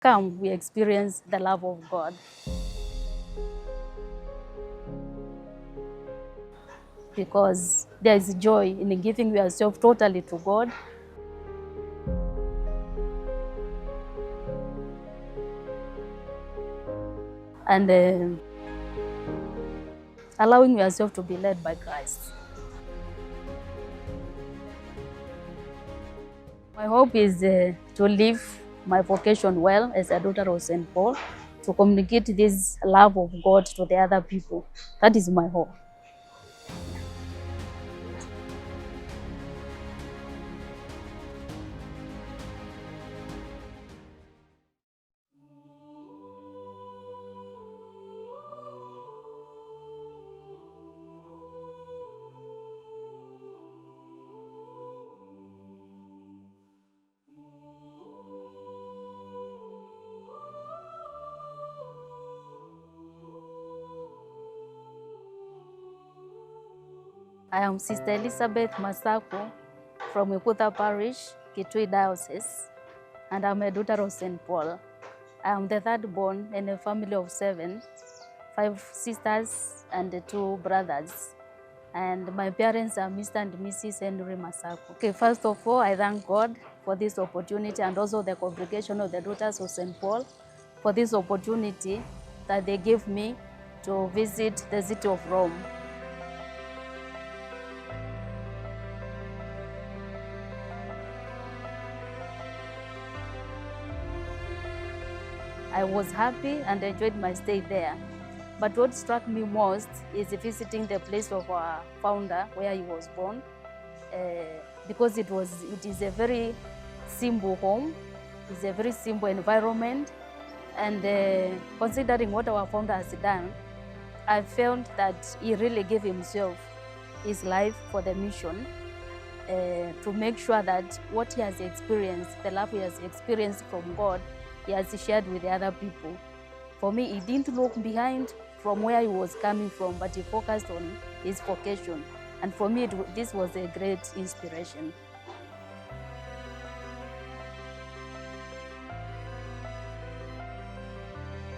Come, we experience the love of God, because there is joy in giving yourself totally to God. And allowing yourself to be led by Christ. My hope is to live my vocation well as a daughter of St. Paul, to communicate this love of God to the other people. That is my hope. I am Sister Elizabeth Masaku from Ikuta Parish, Kitui Diocese, and I'm a daughter of St. Paul. I am the third born in a family of 7, 5 sisters and 2 brothers. And my parents are Mr. and Mrs. Henry Masaku. Okay, first of all, I thank God for this opportunity, and also the congregation of the Daughters of St. Paul for this opportunity that they gave me to visit the city of Rome. I was happy and enjoyed my stay there. But what struck me most is visiting the place of our founder, where he was born, because it is a very simple home, it's a very simple environment, and considering what our founder has done, I felt that he really gave himself, his life for the mission, to make sure that what he has experienced, the love he has experienced from God, he has shared with the other people. For me, he didn't look behind from where he was coming from, but he focused on his vocation. And for me, this was a great inspiration.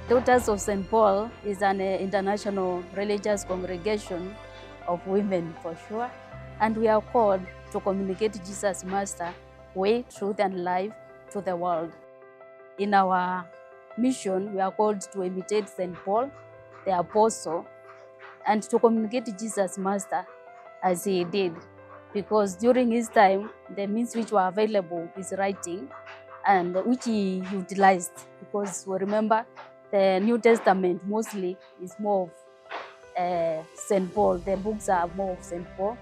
Daughters of St. Paul is an international religious congregation of women, for sure. And we are called to communicate Jesus' Master, way, truth, and life to the world. In our mission, we are called to imitate St. Paul, the apostle, and to communicate Jesus' Master as he did. Because during his time, the means which were available is writing, and which he utilized. Because we remember the New Testament mostly is more of St. Paul. The books are more of St. Paul,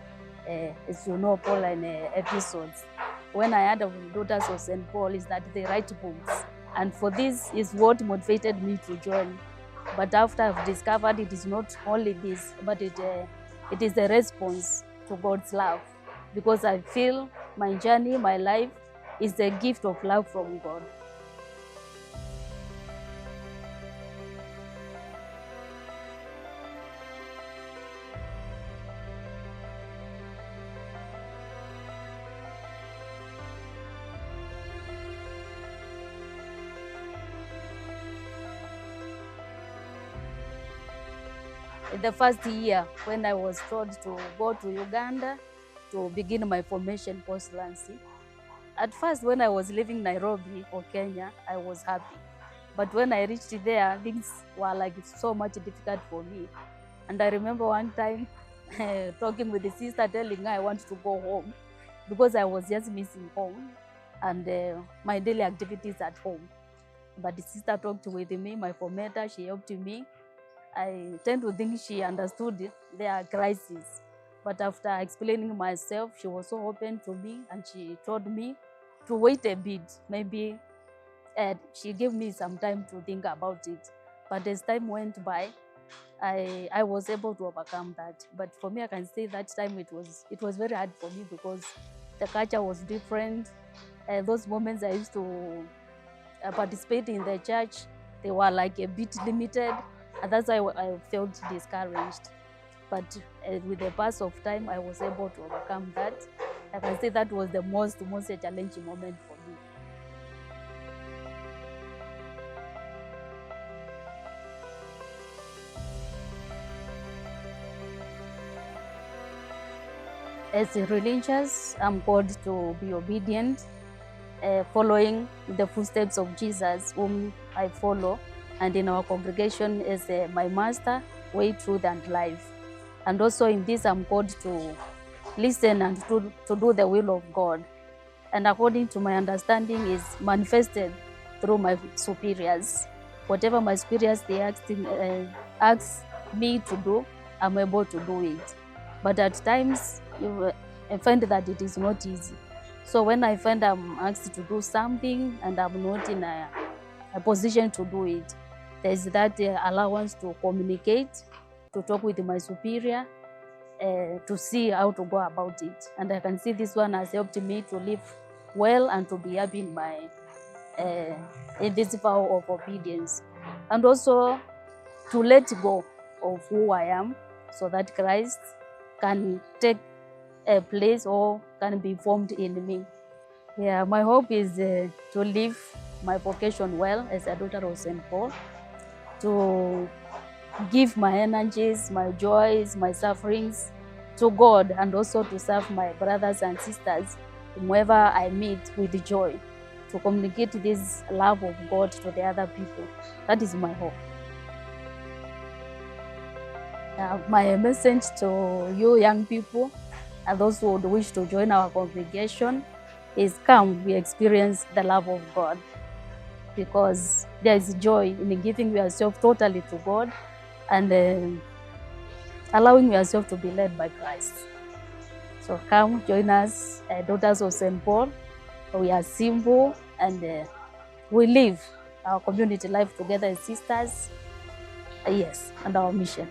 as you know, Paul and episodes. When I heard of Daughters of St. Paul is that they write books. And for this is what motivated me to join. But after I've discovered it is not only this, but it is a response to God's love. Because I feel my journey, my life, is a gift of love from God. In the first year, when I was told to go to Uganda to begin my formation post-Lancy, at first when I was leaving Nairobi or Kenya, I was happy. But when I reached there, things were like so much difficult for me. And I remember one time talking with the sister, telling her I want to go home because I was just missing home and my daily activities at home. But the sister talked with me, my formator, she helped me. I tend to think she understood their crisis. But after explaining myself, she was so open to me and she told me to wait a bit. Maybe she gave me some time to think about it. But as time went by, I was able to overcome that. But for me, I can say that time it was very hard for me because the culture was different. Those moments I used to participate in the church, they were like a bit limited. And that's why I felt discouraged. But with the pass of time, I was able to overcome that. I can say that was the most challenging moment for me. As a religious, I'm called to be obedient, following the footsteps of Jesus, whom I follow, and in our congregation is my master, way, truth, and life. And also in this, I'm called to listen and to do the will of God. And according to my understanding, is manifested through my superiors. Whatever my superiors they ask me to do, I'm able to do it. But at times, I find that it is not easy. So when I find I'm asked to do something and I'm not in a position to do it, there's that allowance to communicate, to talk with my superior, to see how to go about it. And I can see this one has helped me to live well and to be happy in this vow of obedience. And also to let go of who I am so that Christ can take a place or can be formed in me. Yeah, my hope is to live my vocation well as a daughter of St. Paul, to give my energies, my joys, my sufferings to God, and also to serve my brothers and sisters, whomever I meet, with joy, to communicate this love of God to the other people. That is my hope. My message to you young people and those who would wish to join our congregation is come, we experience the love of God, because there is joy in giving yourself totally to God and allowing yourself to be led by Christ. So come join us, daughters of St. Paul. We are simple and we live our community life together as sisters. Yes, and our mission.